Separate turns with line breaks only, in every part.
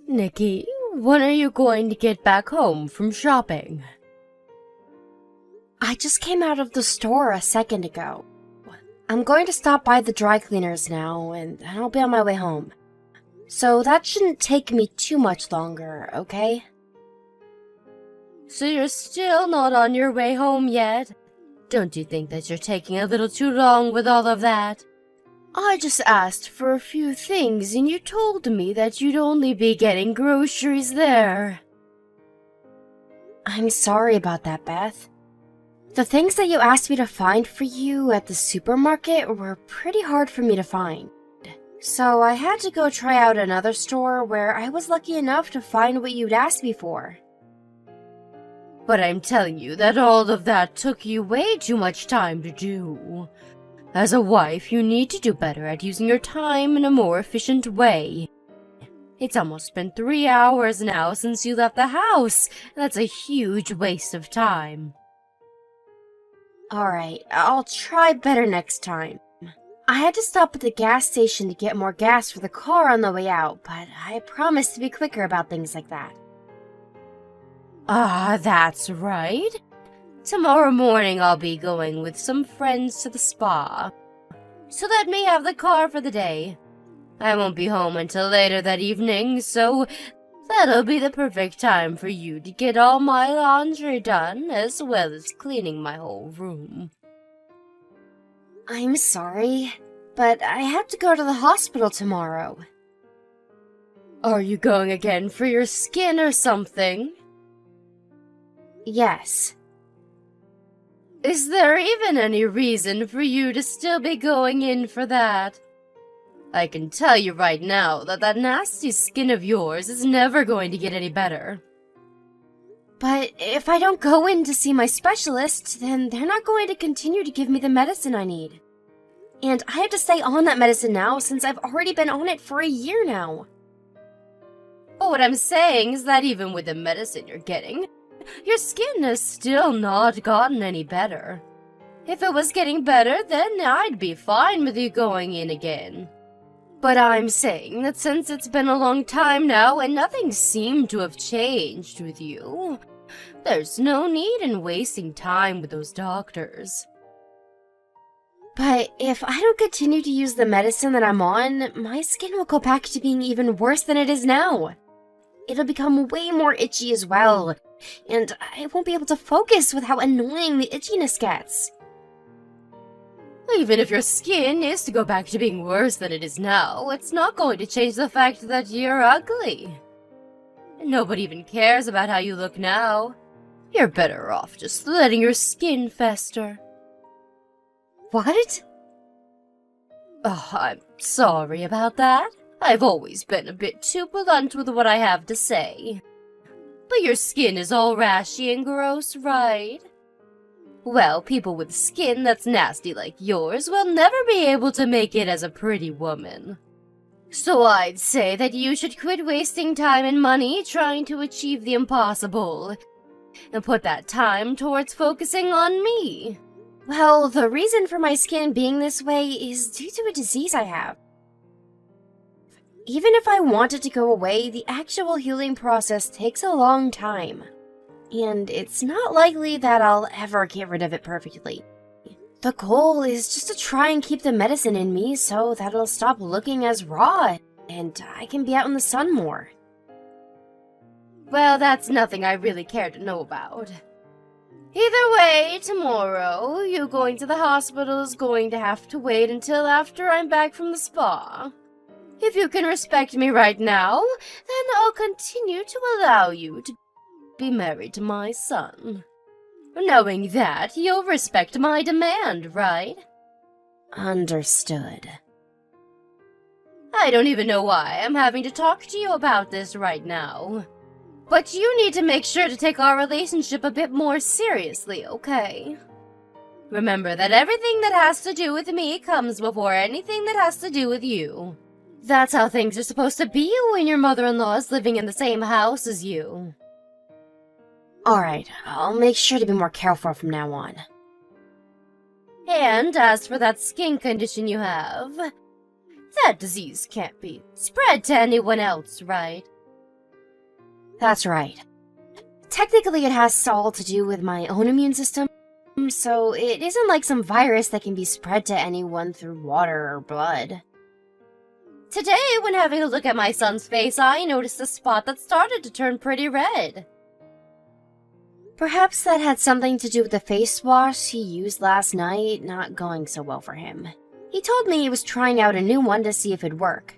Nikki, when are you going to get back home from shopping?
I just came out of the store a second ago. I'm going to stop by the dry cleaners now, and I'll be on my way home. So that shouldn't take me too much longer, okay?
So you're still not on your way home yet? Don't you think that you're taking a little too long with all of that? I just asked for a few things and you told me that you'd only be getting groceries there.
I'm sorry about that, Beth. The things that you asked me to find for you at the supermarket were pretty hard for me to find. So I had to go try out another store where I was lucky enough to find what you'd asked me for.
But I'm telling you that all of that took you way too much time to do. As a wife, you need to do better at using your time in a more efficient way. It's almost been 3 hours now since you left the house. That's a huge waste of time.
Alright, I'll try better next time. I had to stop at the gas station to get more gas for the car on the way out, but I promised to be quicker about things like that.
Ah, that's right. Tomorrow morning I'll be going with some friends to the spa. So let me have the car for the day. I won't be home until later that evening, so that'll be the perfect time for you to get all my laundry done, as well as cleaning my whole room.
I'm sorry, but I have to go to the hospital tomorrow.
Are you going again for your skin or something?
Yes.
Is there even any reason for you to still be going in for that? I can tell you right now that that nasty skin of yours is never going to get any better.
But if I don't go in to see my specialist, then they're not going to continue to give me the medicine I need. And I have to stay on that medicine now since I've already been on it for a year now.
But what I'm saying is that even with the medicine you're getting, your skin has still not gotten any better. If it was getting better, then I'd be fine with you going in again. But I'm saying that since it's been a long time now and nothing seemed to have changed with you, there's no need in wasting time with those doctors.
But if I don't continue to use the medicine that I'm on, my skin will go back to being even worse than it is now. It'll become way more itchy as well, and I won't be able to focus with how annoying the itchiness gets.
Even if your skin is to go back to being worse than it is now, it's not going to change the fact that you're ugly. Nobody even cares about how you look now. You're better off just letting your skin fester.
What?
Oh, I'm sorry about that. I've always been a bit too blunt with what I have to say. But your skin is all rashy and gross, right? Well, people with skin that's nasty like yours will never be able to make it as a pretty woman. So I'd say that you should quit wasting time and money trying to achieve the impossible, and put that time towards focusing on me.
Well, the reason for my skin being this way is due to a disease I have. Even if I want it to go away, the actual healing process takes a long time. And it's not likely that I'll ever get rid of it perfectly. The goal is just to try and keep the medicine in me so that it'll stop looking as raw and I can be out in the sun more.
Well, that's nothing I really care to know about. Either way, tomorrow, you going to the hospital is going to have to wait until after I'm back from the spa. If you can respect me right now, then I'll continue to allow you to be married to my son. Knowing that, you'll respect my demand, right?
Understood.
I don't even know why I'm having to talk to you about this right now. But you need to make sure to take our relationship a bit more seriously, okay? Remember that everything that has to do with me comes before anything that has to do with you. That's how things are supposed to be when your mother-in-law is living in the same house as you.
Alright, I'll make sure to be more careful from now on.
And as for that skin condition you have, that disease can't be spread to anyone else, right?
That's right. Technically, it has all to do with my own immune system, so it isn't like some virus that can be spread to anyone through water or blood.
Today, when having a look at my son's face, I noticed a spot that started to turn pretty red.
Perhaps that had something to do with the face wash he used last night not going so well for him. He told me he was trying out a new one to see if it'd work.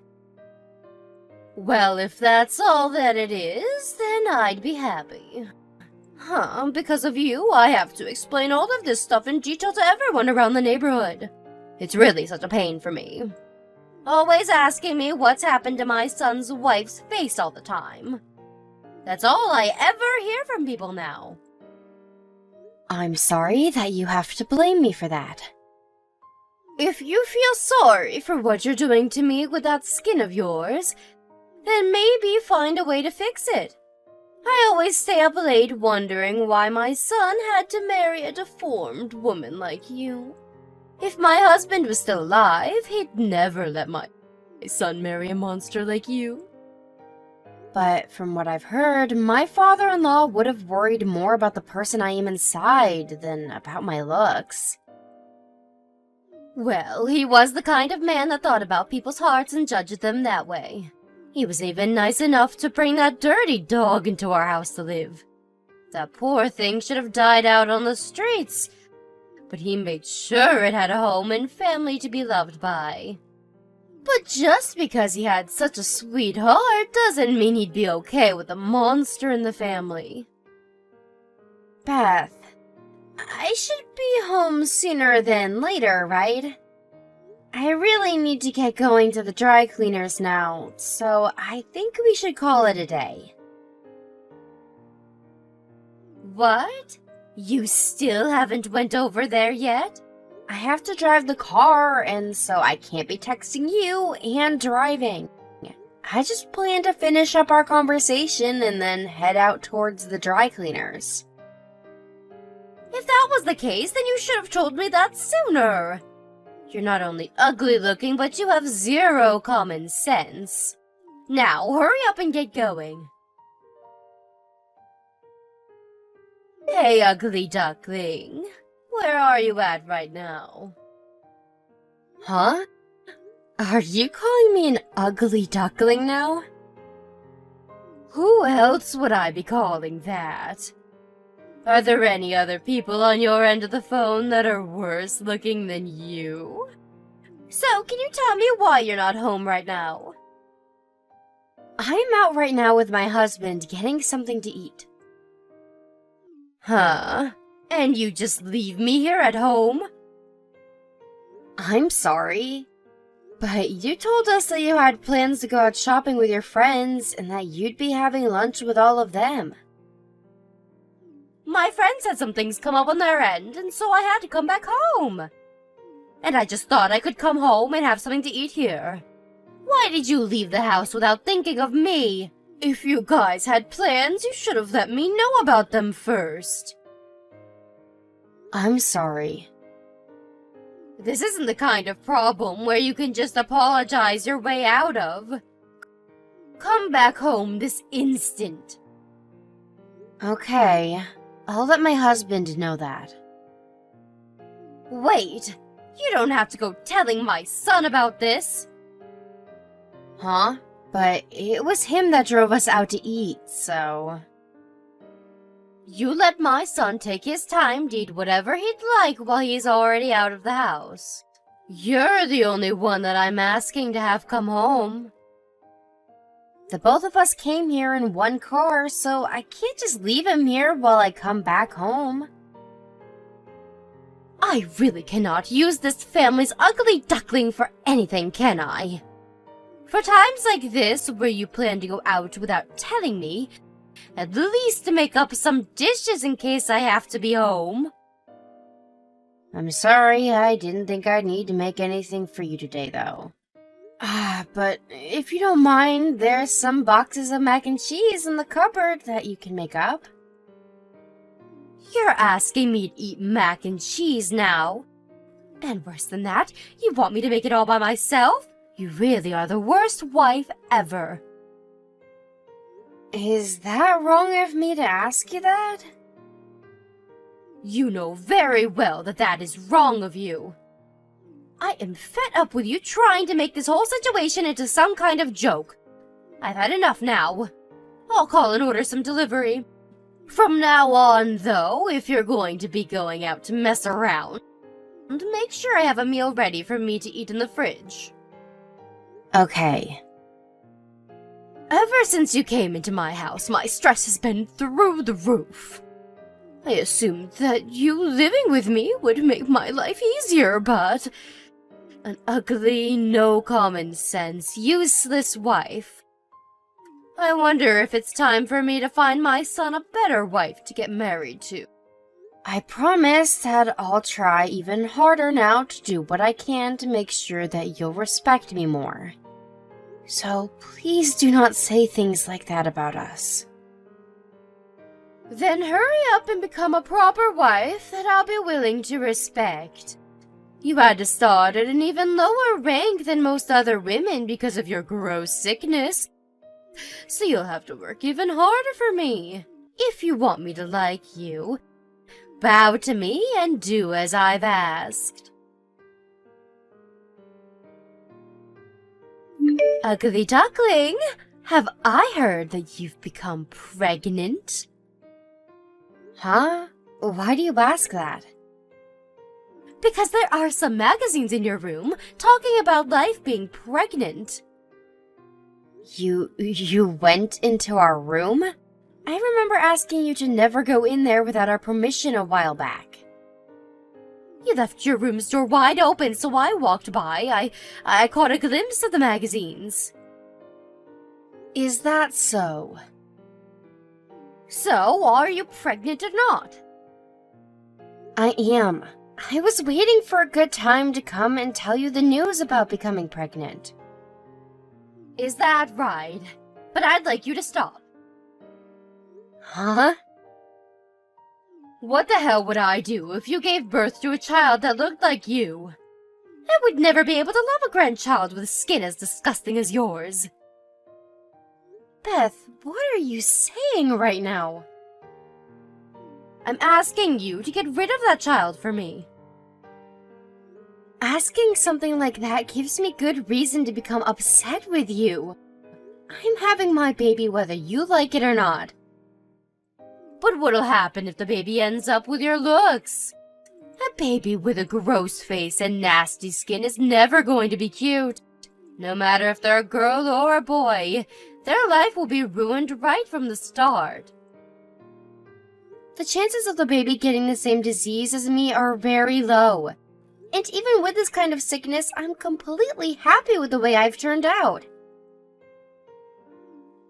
Well, if that's all that it is, then I'd be happy. Because of you, I have to explain all of this stuff in detail to everyone around the neighborhood. It's really such a pain for me. Always asking me what's happened to my son's wife's face all the time. That's all I ever hear from people now.
I'm sorry that you have to blame me for that.
If you feel sorry for what you're doing to me with that skin of yours, then maybe find a way to fix it. I always stay up late wondering why my son had to marry a deformed woman like you. If my husband was still alive, he'd never let my son marry a monster like you.
But from what I've heard, my father-in-law would have worried more about the person I am inside than about my looks.
Well, he was the kind of man that thought about people's hearts and judged them that way. He was even nice enough to bring that dirty dog into our house to live. That poor thing should have died out on the streets, but he made sure it had a home and family to be loved by. But just because he had such a sweet heart doesn't mean he'd be okay with a monster in the family.
Beth, I should be home sooner than later, right? I really need to get going to the dry cleaners now, so I think we should call it a day.
What? You still haven't went over there yet?
I have to drive the car, and so I can't be texting you and driving. I just plan to finish up our conversation and then head out towards the dry cleaners.
If that was the case, then you should have told me that sooner. You're not only ugly looking, but you have zero common sense. Now, hurry up and get going. Hey, ugly duckling. Where are you at right now?
Huh? Are you calling me an ugly duckling now?
Who else would I be calling that? Are there any other people on your end of the phone that are worse looking than you? So, can you tell me why you're not home right now?
I'm out right now with my husband getting something to eat.
Huh? And you just leave me here at home?
I'm sorry, but you told us that you had plans to go out shopping with your friends and that you'd be having lunch with all of them.
My friends had some things come up on their end, and so I had to come back home. And I just thought I could come home and have something to eat here. Why did you leave the house without thinking of me? If you guys had plans, you should have let me know about them first.
I'm sorry.
This isn't the kind of problem where you can just apologize your way out of. Come back home this instant.
Okay, I'll let my husband know that.
Wait, you don't have to go telling my son about this.
Huh? But it was him that drove us out to eat, so...
You let my son take his time to eat whatever he'd like while he's already out of the house. You're the only one that I'm asking to have come home.
The both of us came here in one car, so I can't just leave him here while I come back home.
I really cannot use this family's ugly duckling for anything, can I? For times like this, where you plan to go out without telling me, at least to make up some dishes in case I have to be home.
I'm sorry, I didn't think I'd need to make anything for you today, though. But if you don't mind, there's some boxes of mac and cheese in the cupboard that you can make up.
You're asking me to eat mac and cheese now? And worse than that, you want me to make it all by myself? You really are the worst wife ever.
Is that wrong of me to ask you that?
You know very well that that is wrong of you. I am fed up with you trying to make this whole situation into some kind of joke. I've had enough now. I'll call and order some delivery. From now on, though, if you're going to be going out to mess around, make sure I have a meal ready for me to eat in the fridge.
Okay.
Ever since you came into my house, my stress has been through the roof. I assumed that you living with me would make my life easier, but an ugly, no common sense, useless wife. I wonder if it's time for me to find my son a better wife to get married to.
I promise that I'll try even harder now to do what I can to make sure that you'll respect me more. So please do not say things like that about us.
Then hurry up and become a proper wife that I'll be willing to respect. You had to start at an even lower rank than most other women because of your gross sickness. So you'll have to work even harder for me. If you want me to like you, bow to me and do as I've asked. Ugly duckling, have I heard that you've become pregnant?
Huh? Why do you ask that?
Because there are some magazines in your room talking about life being pregnant.
You went into our room? I remember asking you to never go in there without our permission a while back.
You left your room's door wide open, so I walked by. I caught a glimpse of the magazines.
Is that so?
So, are you pregnant or not?
I am. I was waiting for a good time to come and tell you the news about becoming pregnant.
Is that right? But I'd like you to stop.
Huh?
What the hell would I do if you gave birth to a child that looked like you? I would never be able to love a grandchild with skin as disgusting as yours.
Beth, what are you saying right now?
I'm asking you to get rid of that child for me.
Asking something like that gives me good reason to become upset with you. I'm having my baby whether you like it or not.
But what'll happen if the baby ends up with your looks? A baby with a gross face and nasty skin is never going to be cute. No matter if they're a girl or a boy, their life will be ruined right from the start.
The chances of the baby getting the same disease as me are very low. And even with this kind of sickness, I'm completely happy with the way I've turned out.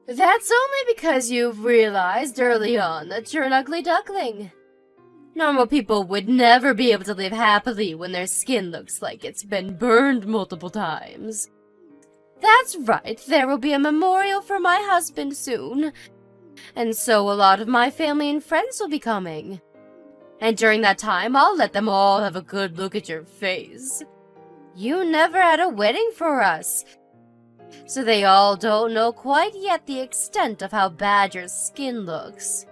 That's only because you've realized early on that you're an ugly duckling. Normal people would never be able to live happily when their skin looks like it's been burned multiple times. That's right, there will be a memorial for my husband soon. And so a lot of my family and friends will be coming. And during that time, I'll let them all have a good look at your face. You never had a wedding for us, so they all don't know quite yet the extent of how bad your skin looks.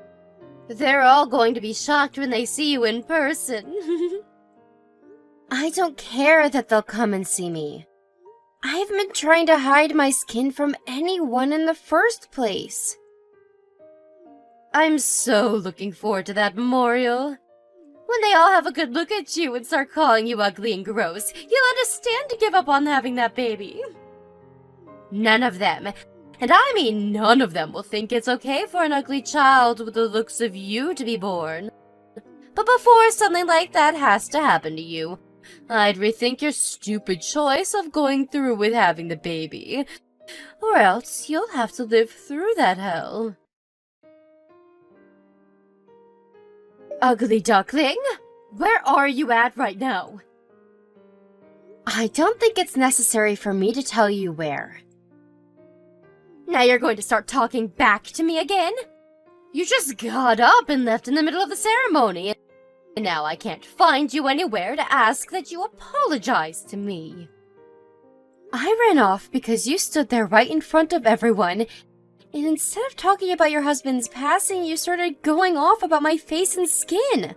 They're all going to be shocked when they see you in person.
I don't care that they'll come and see me. I've been trying to hide my skin from anyone in the first place.
I'm so looking forward to that memorial. When they all have a good look at you and start calling you ugly and gross, you'll understand to give up on having that baby. None of them, and I mean none of them, will think it's okay for an ugly child with the looks of you to be born. But before something like that has to happen to you, I'd rethink your stupid choice of going through with having the baby, or else you'll have to live through that hell. Ugly duckling, where are you at right now?
I don't think it's necessary for me to tell you where.
Now you're going to start talking back to me again? You just got up and left in the middle of the ceremony, and now I can't find you anywhere to ask that you apologize to me.
I ran off because you stood there right in front of everyone And instead of talking about your husband's passing, you started going off about my face and skin.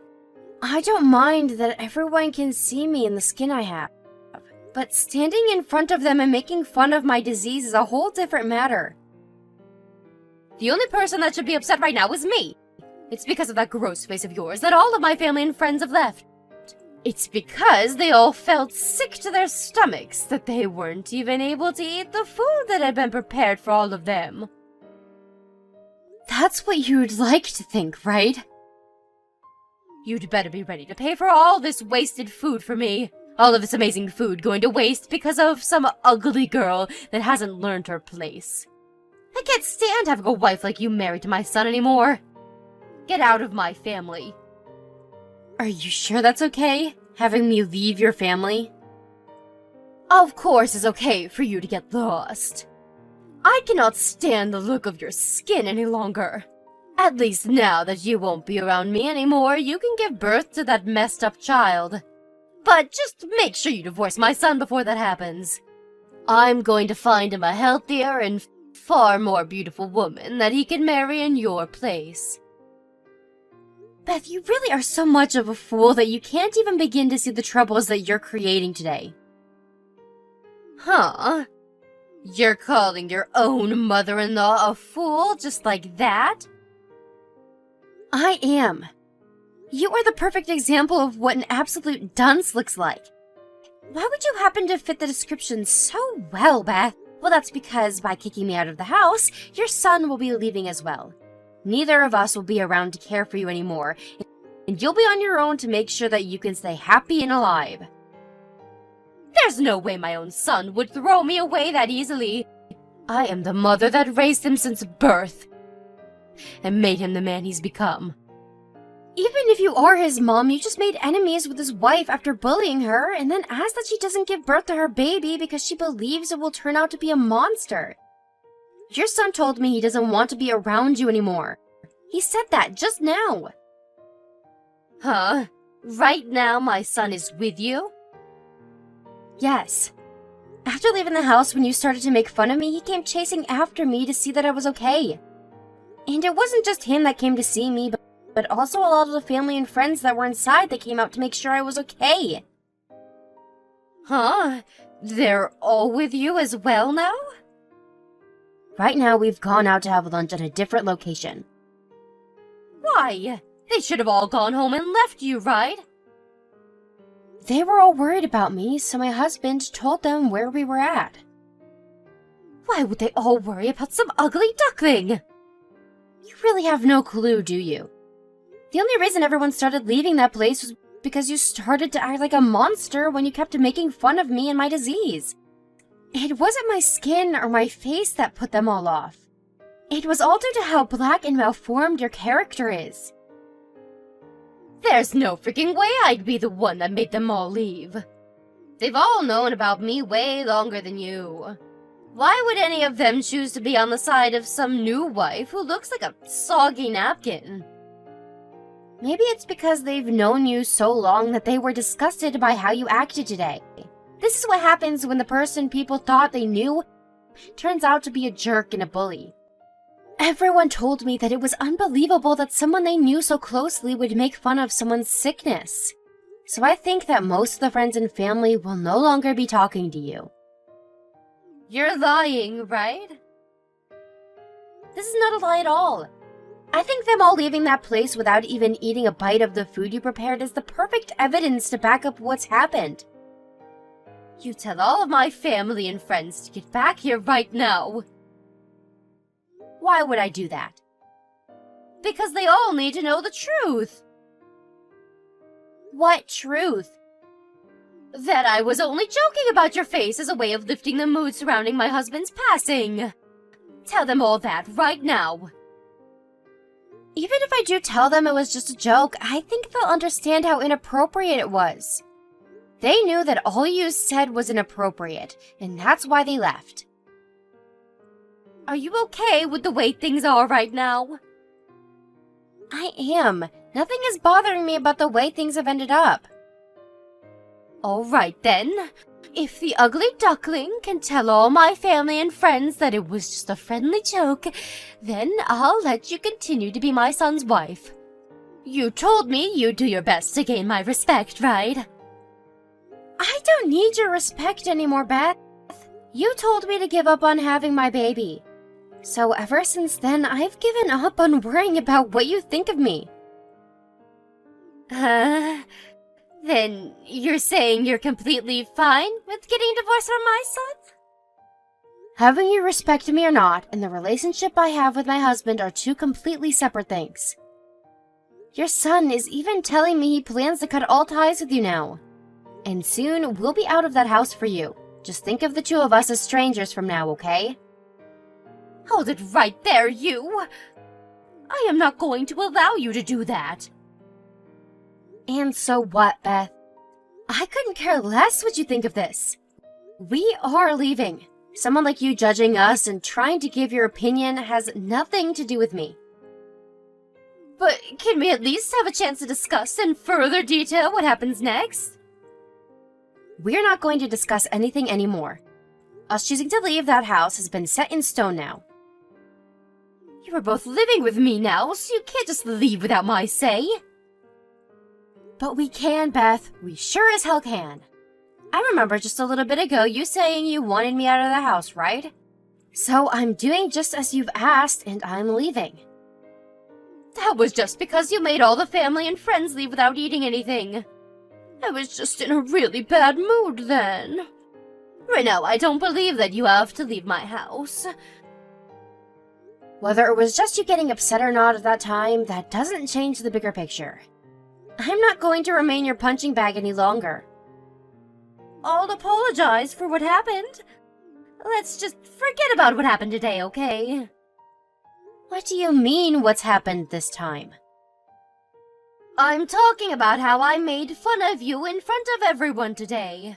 I don't mind that everyone can see me in the skin I have, but standing in front of them and making fun of my disease is a whole different matter.
The only person that should be upset right now is me. It's because of that gross face of yours that all of my family and friends have left. It's because they all felt sick to their stomachs that they weren't even able to eat the food that had been prepared for all of them.
That's what you'd like to think, right?
You'd better be ready to pay for all this wasted food for me. All of this amazing food going to waste because of some ugly girl that hasn't learned her place. I can't stand having a wife like you married to my son anymore. Get out of my family.
Are you sure that's okay? Having me leave your family?
Of course it's okay for you to get lost. I cannot stand the look of your skin any longer. At least now that you won't be around me anymore, you can give birth to that messed up child. But just make sure you divorce my son before that happens. I'm going to find him a healthier and far more beautiful woman that he can marry in your place.
Beth, you really are so much of a fool that you can't even begin to see the troubles that you're creating today.
Huh? You're calling your own mother-in-law a fool just like that?
I am. You are the perfect example of what an absolute dunce looks like. Why would you happen to fit the description so well, Beth? Well, that's because by kicking me out of the house, your son will be leaving as well. Neither of us will be around to care for you anymore, and you'll be on your own to make sure that you can stay happy and alive.
There's no way my own son would throw me away that easily. I am the mother that raised him since birth, and made him the man he's become.
Even if you are his mom, you just made enemies with his wife after bullying her, and then asked that she doesn't give birth to her baby because she believes it will turn out to be a monster. Your son told me he doesn't want to be around you anymore. He said that just now.
Huh? Right now my son is with you?
Yes. After leaving the house when you started to make fun of me, he came chasing after me to see that I was okay. And it wasn't just him that came to see me, but also a lot of the family and friends that were inside that came out to make sure I was okay.
Huh? They're all with you as well now?
Right now, we've gone out to have lunch at a different location.
Why? They should have all gone home and left you, right?
They were all worried about me, so my husband told them where we were at.
Why would they all worry about some ugly duckling?
You really have no clue, do you? The only reason everyone started leaving that place was because you started to act like a monster when you kept making fun of me and my disease. It wasn't my skin or my face that put them all off. It was all due to how black and malformed your character is.
There's no freaking way I'd be the one that made them all leave. They've all known about me way longer than you. Why would any of them choose to be on the side of some new wife who looks like a soggy napkin?
Maybe it's because they've known you so long that they were disgusted by how you acted today. This is what happens when the person people thought they knew turns out to be a jerk and a bully. Everyone told me that it was unbelievable that someone they knew so closely would make fun of someone's sickness. So I think that most of the friends and family will no longer be talking to you.
You're lying, right?
This is not a lie at all. I think them all leaving that place without even eating a bite of the food you prepared is the perfect evidence to back up what's happened.
You tell all of my family and friends to get back here right now.
Why would I do that?
Because they all need to know the truth.
What truth?
That I was only joking about your face as a way of lifting the mood surrounding my husband's passing. Tell them all that right now.
Even if I do tell them it was just a joke, I think they'll understand how inappropriate it was. They knew that all you said was inappropriate, and that's why they left.
Are you okay with the way things are right now?
I am. Nothing is bothering me about the way things have ended up.
All right then. if the ugly duckling can tell all my family and friends that it was just a friendly joke, then I'll let you continue to be my son's wife. You told me you'd do your best to gain my respect, right?
I don't need your respect anymore, Beth. You told me to give up on having my baby. So ever since then, I've given up on worrying about what you think of me.
Then you're saying you're completely fine with getting divorced from my son?
Having you respect me or not, and the relationship I have with my husband are two completely separate things. Your son is even telling me he plans to cut all ties with you now. And soon, we'll be out of that house for you. Just think of the two of us as strangers from now, okay?
Hold it right there, you! I am not going to allow you to do that.
And so what, Beth? I couldn't care less what you think of this. We are leaving. Someone like you judging us and trying to give your opinion has nothing to do with me.
But can we at least have a chance to discuss in further detail what happens next?
We're not going to discuss anything anymore. Us choosing to leave that house has been set in stone now.
You are both living with me now, so you can't just leave without my say.
But we can, Beth. We sure as hell can. I remember just a little bit ago you saying you wanted me out of the house, right? So I'm doing just as you've asked, and I'm leaving.
That was just because you made all the family and friends leave without eating anything. I was just in a really bad mood then. Right now, I don't believe that you have to leave my house.
Whether it was just you getting upset or not at that time, that doesn't change the bigger picture. I'm not going to remain your punching bag any longer.
I'll apologize for what happened. Let's just forget about what happened today, okay?
What do you mean, what's happened this time?
I'm talking about how I made fun of you in front of everyone today.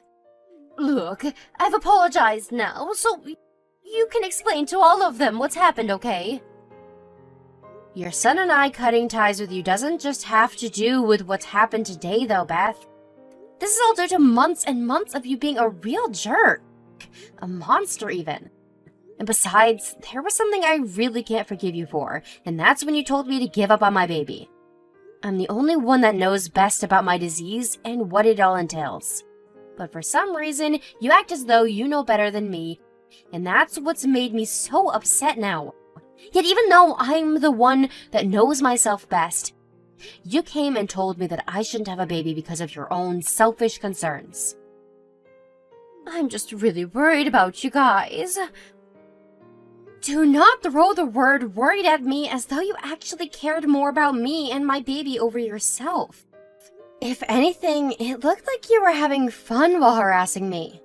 Look, I've apologized now, so you can explain to all of them what's happened, okay?
Your son and I cutting ties with you doesn't just have to do with what's happened today, though, Beth. This is all due to months and months of you being a real jerk. A monster, even. And besides, there was something I really can't forgive you for, and that's when you told me to give up on my baby. I'm the only one that knows best about my disease and what it all entails. But for some reason, you act as though you know better than me, and that's what's made me so upset now. Yet even though I'm the one that knows myself best, you came and told me that I shouldn't have a baby because of your own selfish concerns.
I'm just really worried about you guys.
Do not throw the word worried at me as though you actually cared more about me and my baby over yourself. If anything, it looked like you were having fun while harassing me.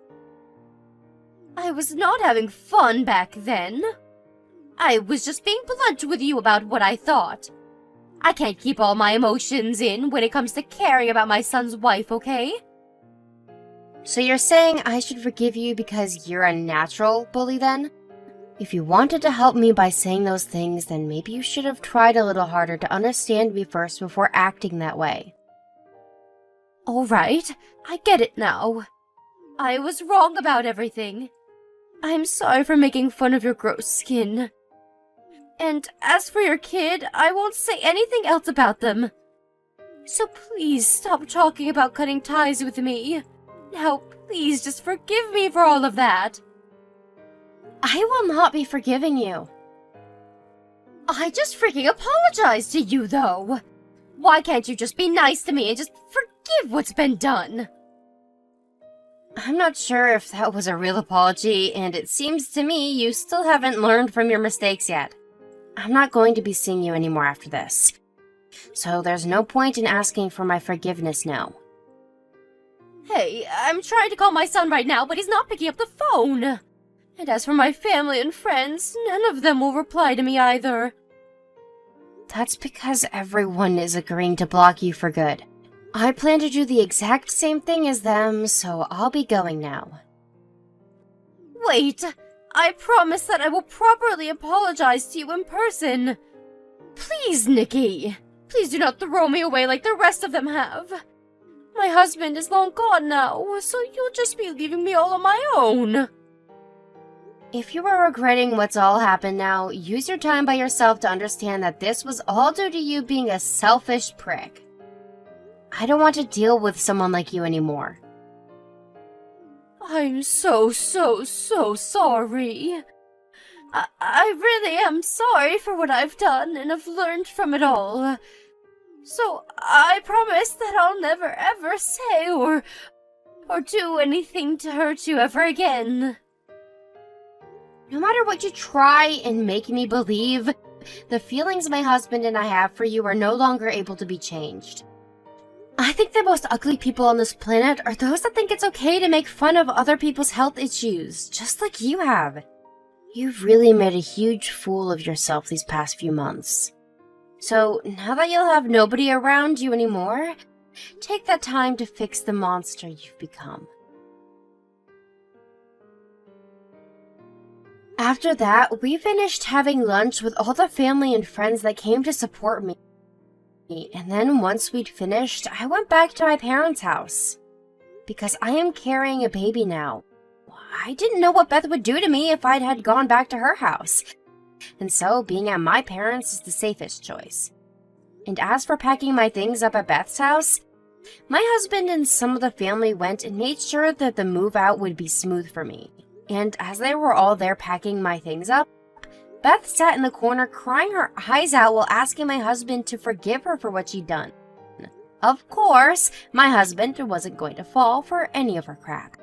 I was not having fun back then. I was just being blunt with you about what I thought. I can't keep all my emotions in when it comes to caring about my son's wife, okay?
So you're saying I should forgive you because you're a natural bully then? If you wanted to help me by saying those things, then maybe you should have tried a little harder to understand me first before acting that way.
Alright, I get it now. I was wrong about everything. I'm sorry for making fun of your gross skin. And as for your kid, I won't say anything else about them. So please stop talking about cutting ties with me. Now, please just forgive me for all of that.
I will not be forgiving you.
I just freaking apologized to you, though. Why can't you just be nice to me and just forgive what's been done?
I'm not sure if that was a real apology, and it seems to me you still haven't learned from your mistakes yet. I'm not going to be seeing you anymore after this. So there's no point in asking for my forgiveness now.
Hey, I'm trying to call my son right now, but he's not picking up the phone. And as for my family and friends, none of them will reply to me either.
That's because everyone is agreeing to block you for good. I plan to do the exact same thing as them, so I'll be going now.
Wait, I promise that I will properly apologize to you in person. Please, Nikki, please do not throw me away like the rest of them have. My husband is long gone now, so you'll just be leaving me all on my own.
If you are regretting what's all happened now, use your time by yourself to understand that this was all due to you being a selfish prick. I don't want to deal with someone like you anymore.
I'm so sorry. I really am sorry for what I've done and have learned from it all. So I promise that I'll never ever say or do anything to hurt you ever again.
No matter what you try and make me believe, the feelings my husband and I have for you are no longer able to be changed. I think the most ugly people on this planet are those that think it's okay to make fun of other people's health issues, just like you have. You've really made a huge fool of yourself these past few months. So, now that you'll have nobody around you anymore, take that time to fix the monster you've become. After that, we finished having lunch with all the family and friends that came to support me. And then once we'd finished, I went back to my parents' house. Because I am carrying a baby now. I didn't know what Beth would do to me if I had gone back to her house. And so, being at my parents' is the safest choice. And as for packing my things up at Beth's house, my husband and some of the family went and made sure that the move out would be smooth for me. And as they were all there packing my things up, Beth sat in the corner crying her eyes out while asking my husband to forgive her for what she'd done. Of course, my husband wasn't going to fall for any of her crap,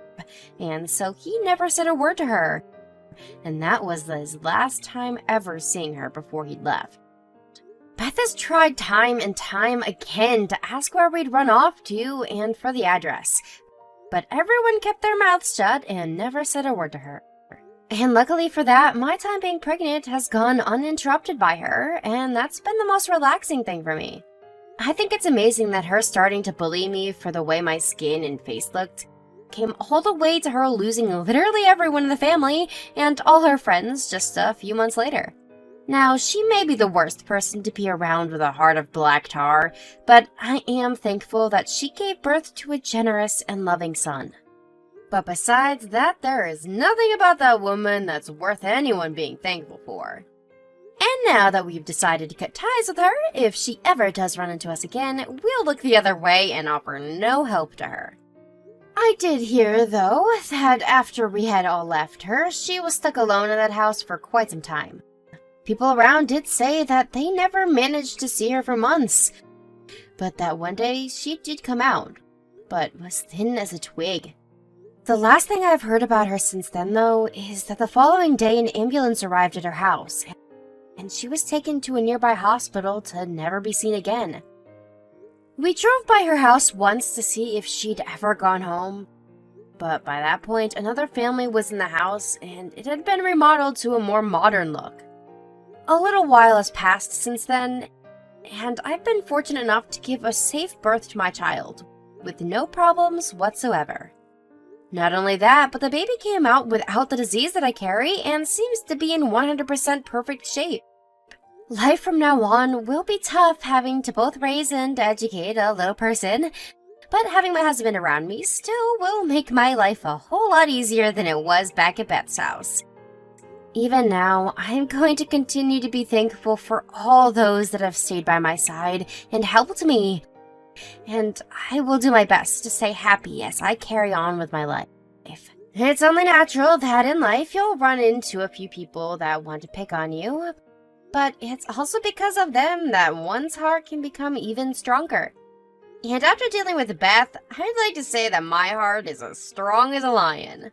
and so he never said a word to her. And that was his last time ever seeing her before he left. Beth has tried time and time again to ask where we'd run off to and for the address, but everyone kept their mouths shut and never said a word to her. And luckily for that, my time being pregnant has gone uninterrupted by her, and that's been the most relaxing thing for me. I think it's amazing that her starting to bully me for the way my skin and face looked came all the way to her losing literally everyone in the family and all her friends just a few months later. Now, she may be the worst person to be around with a heart of black tar, but I am thankful that she gave birth to a generous and loving son. But besides that, there is nothing about that woman that's worth anyone being thankful for. And now that we've decided to cut ties with her, if she ever does run into us again, we'll look the other way and offer no help to her. I did hear, though, that after we had all left her, she was stuck alone in that house for quite some time. People around did say that they never managed to see her for months, but that one day she did come out, but was thin as a twig. The last thing I've heard about her since then, though, is that the following day an ambulance arrived at her house, and she was taken to a nearby hospital to never be seen again. We drove by her house once to see if she'd ever gone home, but by that point another family was in the house and it had been remodeled to a more modern look. A little while has passed since then, and I've been fortunate enough to give a safe birth to my child, with no problems whatsoever. Not only that, but the baby came out without the disease that I carry and seems to be in 100% perfect shape. Life from now on will be tough having to both raise and educate a little person, but having my husband around me still will make my life a whole lot easier than it was back at Beth's house. Even now, I'm going to continue to be thankful for all those that have stayed by my side and helped me. And I will do my best to stay happy as I carry on with my life. It's only natural that in life you'll run into a few people that want to pick on you, but it's also because of them that one's heart can become even stronger. And after dealing with Beth, I'd like to say that my heart is as strong as a lion.